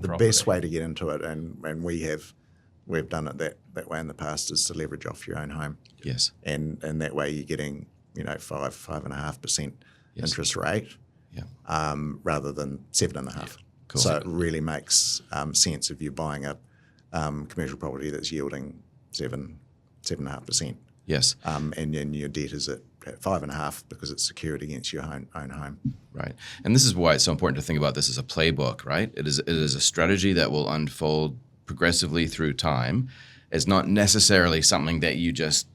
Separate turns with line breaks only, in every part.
the best way to get into it, and we've done it that way in the past, is to leverage off your own home.
Yes.
And that way you're getting 5.5% interest rate, rather than 7.5%.
Cool.
So it really makes sense if you're buying a commercial property that's yielding 7.5%.
Yes.
And then your debt is at 5.5% because it's secured against your own home.
Right. And this is why it's so important to think about this as a playbook, right? It is a strategy that will unfold progressively through time. It's not necessarily something that you just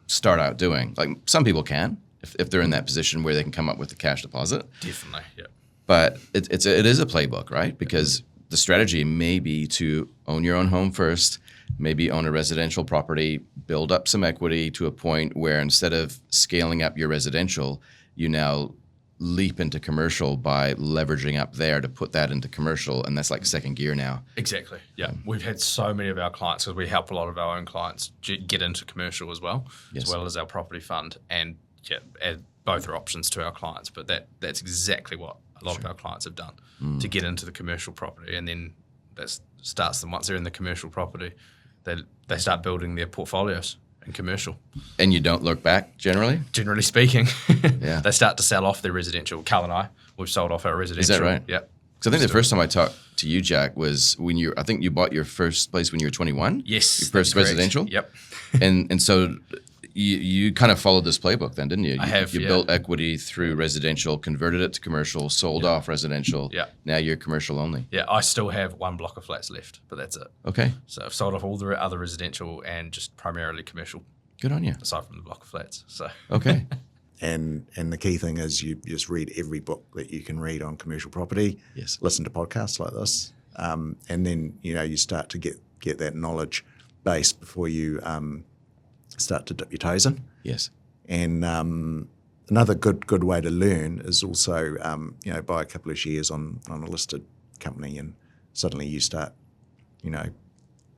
start out doing. Like, some people can, if they're in that position where they can come up with a cash deposit.
Definitely, yeah.
But it is a playbook, right? Because the strategy may be to own your own home first, maybe own a residential property, build up some equity to a point where instead of scaling up your residential, you now leap into commercial by leveraging up there to put that into commercial, and that's like second gear now.
Exactly, yeah. We've had so many of our clients, because we help a lot of our own clients get into commercial as well,
Yes.
as well as our property fund, and both are options to our clients, but that's exactly what a lot of our clients have done to get into the commercial property, and then that starts them, once they're in the commercial property, they start building their portfolios in commercial.
And you don't look back, generally?
Generally speaking,
Yeah.
they start to sell off their residential. Carl and I, we've sold off our residential.
Is that right?
Yep.
Because I think the first time I talked to you, Jack, was when I think you bought your first place when you were 21?
Yes.
Your first
that's correct.
residential?
Yep.
And so you kind of followed this playbook then, didn't you?
I have,
You
yeah.
built equity through residential, converted it to commercial, sold off residential.
Yeah.
Now you're commercial only.
Yeah, I still have one block of flats left, but that's it.
Okay.
So I've sold off all the other residential and just primarily commercial,
Good on you.
aside from the block of flats. So
Okay.
And the key thing is you just read every book that you can read on commercial property.
Yes.
Listen to podcasts like this, and then you start to get that knowledge base before you start to dip your toes in.
Yes.
And another good way to learn is also buy a couple of shares on a listed company, and suddenly you start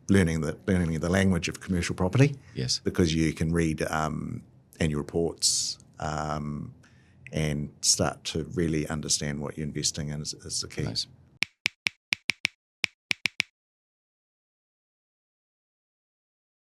learning the language of commercial property.
Yes.
Because you can read annual reports and start to really understand what you're investing in is the key.
Nice.